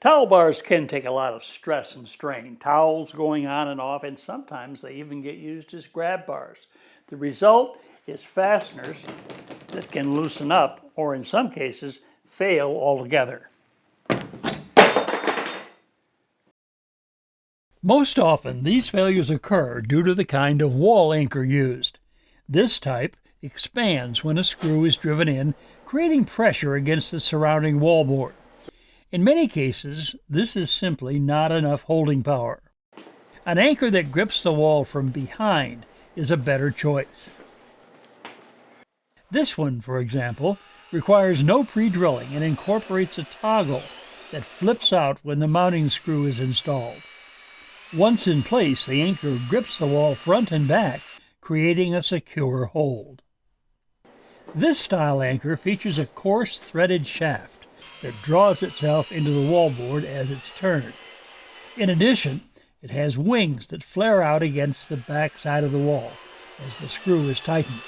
Towel bars can take a lot of stress and strain, towels going on and off, and sometimes they even get used as grab bars. The result is fasteners that can loosen up, or in some cases, fail altogether. Most often, these failures occur due to the kind of wall anchor used. This type expands when a screw is driven in, creating pressure against the surrounding wallboard. In many cases, this is simply not enough holding power. An anchor that grips the wall from behind is a better choice. This one, for example, requires no pre-drilling and incorporates a toggle that flips out when the mounting screw is installed. Once in place, the anchor grips the wall front and back, creating a secure hold. This style anchor features a coarse threaded shaft that draws itself into the wallboard as it's turned. In addition, it has wings that flare out against the back side of the wall as the screw is tightened.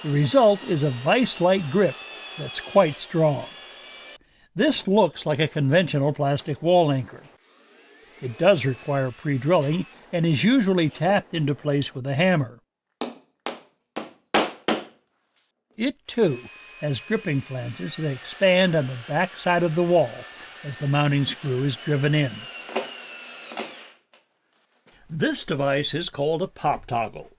The result is a vise-like grip that's quite strong. This looks like a conventional plastic wall anchor. It does require pre-drilling and is usually tapped into place with a hammer. It, too, has gripping flanges that expand on the back side of the wall as the mounting screw is driven in. This device is called a pop toggle.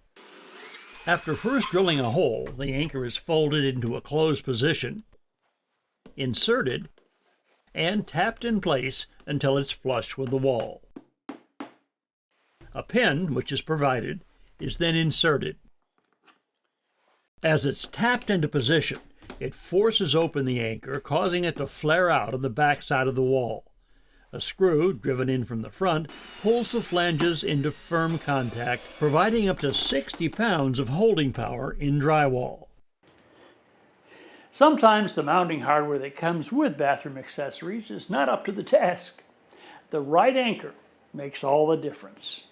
After first drilling a hole, the anchor is folded into a closed position, inserted, and tapped in place until it's flush with the wall. A pin, which is provided, is then inserted. As it's tapped into position, it forces open the anchor, causing it to flare out on the back side of the wall. A screw, driven in from the front, pulls the flanges into firm contact, providing up to 60 pounds of holding power in drywall. Sometimes the mounting hardware that comes with bathroom accessories is not up to the task. The right anchor makes all the difference.